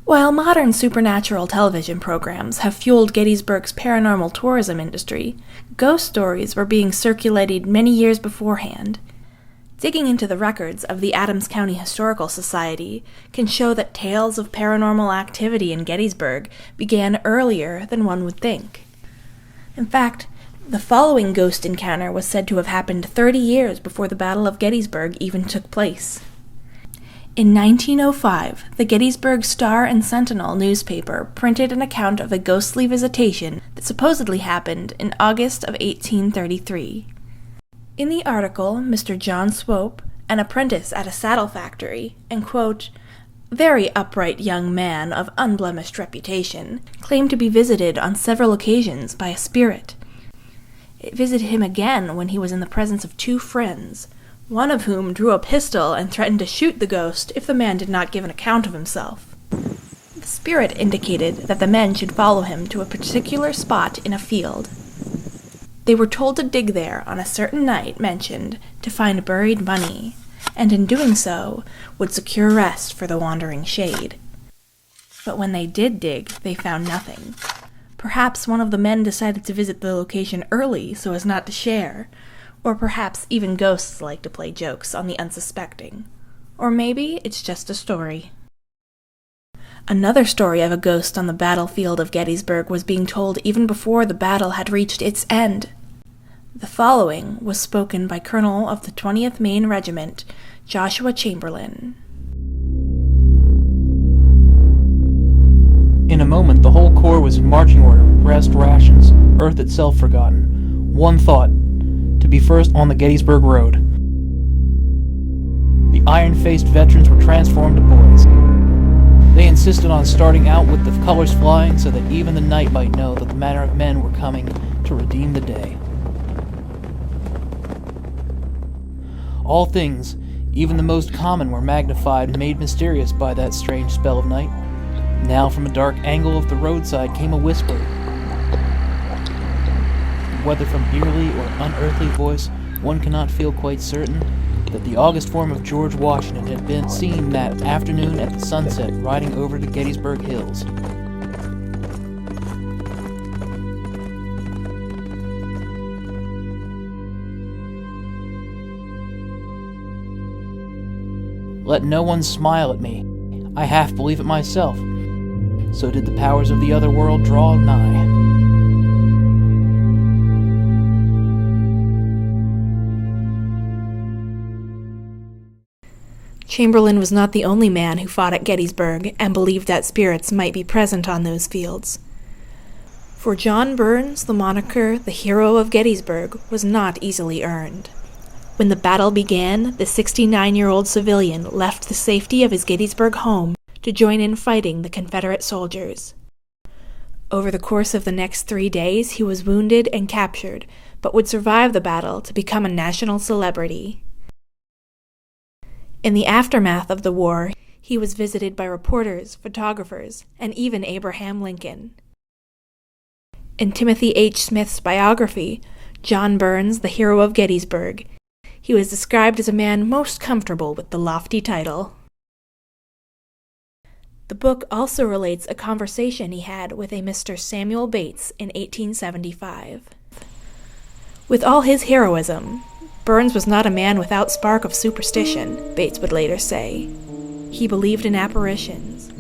While modern supernatural television programs have fueled Gettysburg's paranormal tourism industry, ghost stories were being circulated many years beforehand. Digging into the records of the Adams County Historical Society can show that tales of paranormal activity in Gettysburg began earlier than one would think. In fact, the following ghost encounter was said to have happened 30 years before the Battle of Gettysburg even took place. In 1905, the Gettysburg Star and Sentinel newspaper printed an account of a ghostly visitation that supposedly happened in August of 1833. In the article, Mr. John Swope, an apprentice at a saddle factory, and, quote, very upright young man of unblemished reputation, claimed to be visited on several occasions by a spirit. It visited him again when he was in the presence of two friends, one of whom drew a pistol and threatened to shoot the ghost if the man did not give an account of himself. The spirit indicated that the men should follow him to a particular spot in a field. They were told to dig there on a certain night mentioned to find buried money, and in doing so would secure rest for the wandering shade. But when they did dig, they found nothing. Perhaps one of the men decided to visit the location early so as not to share, or perhaps even ghosts like to play jokes on the unsuspecting. Or maybe it's just a story. Another story of a ghost on the battlefield of Gettysburg was being told even before the battle had reached its end. The following was spoken by Colonel of the 20th Maine Regiment, Joshua Chamberlain. In a moment, the whole corps was in marching order, rest, rations, earth itself forgotten. One thought, to be first on the Gettysburg Road. The iron-faced veterans were transformed to boys. They insisted on starting out with the colors flying so that even the night might know that the manner of men were coming to redeem the day. All things, even the most common, were magnified and made mysterious by that strange spell of night. Now from a dark angle of the roadside came a whisper. Whether from eerie or unearthly voice, one cannot feel quite certain that the august form of George Washington had been seen that afternoon at the sunset riding over the Gettysburg Hills. Let no one smile at me. I half believe it myself. So did the powers of the other world draw nigh. Chamberlain was not the only man who fought at Gettysburg and believed that spirits might be present on those fields. For John Burns, the moniker, the hero of Gettysburg, was not easily earned. When the battle began, the 69-year-old civilian left the safety of his Gettysburg home to join in fighting the Confederate soldiers. Over the course of the next 3 days, he was wounded and captured, but would survive the battle to become a national celebrity. In the aftermath of the war, he was visited by reporters, photographers, and even Abraham Lincoln. In Timothy H. Smith's biography, John Burns, the Hero of Gettysburg, he was described as a man most comfortable with the lofty title. The book also relates a conversation he had with a Mr. Samuel Bates in 1875. With all his heroism, Burns was not a man without spark of superstition, Bates would later say. He believed in apparitions.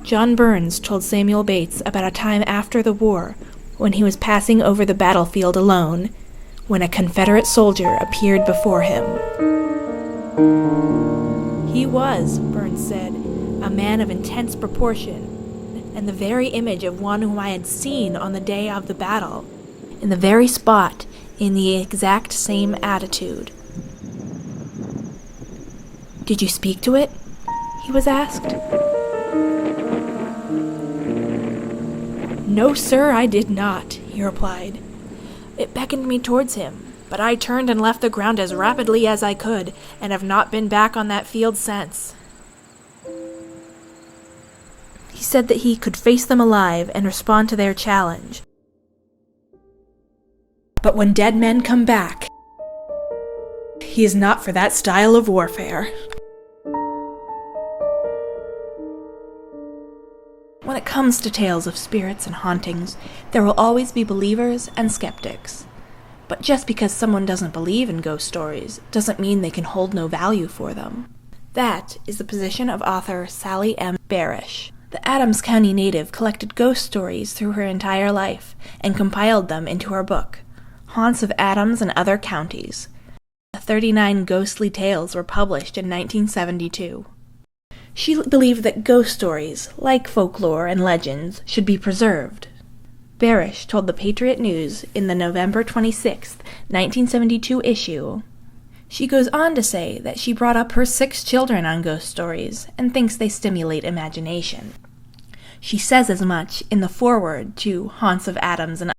John Burns told Samuel Bates about a time after the war when he was passing over the battlefield alone, when a Confederate soldier appeared before him. He was, Burns said, a man of intense proportion, and the very image of one whom I had seen on the day of the battle, in the very spot, in the exact same attitude. "Did you speak to it?" he was asked. "No, sir, I did not," he replied. "It beckoned me towards him, but I turned and left the ground as rapidly as I could, and have not been back on that field since." He said that he could face them alive and respond to their challenge. But when dead men come back, he is not for that style of warfare. When it comes to tales of spirits and hauntings, there will always be believers and skeptics. But just because someone doesn't believe in ghost stories doesn't mean they can hold no value for them. That is the position of author Sally M. Barish. The Adams County native collected ghost stories through her entire life and compiled them into her book, Haunts of Adams and Other Counties. 39 ghostly tales were published in 1972. She believed that ghost stories, like folklore and legends, should be preserved. Barish told the Patriot News in the November 26, 1972 issue. She goes on to say that she brought up her 6 children on ghost stories and thinks they stimulate imagination. She says as much in the foreword to Haunts of Adams and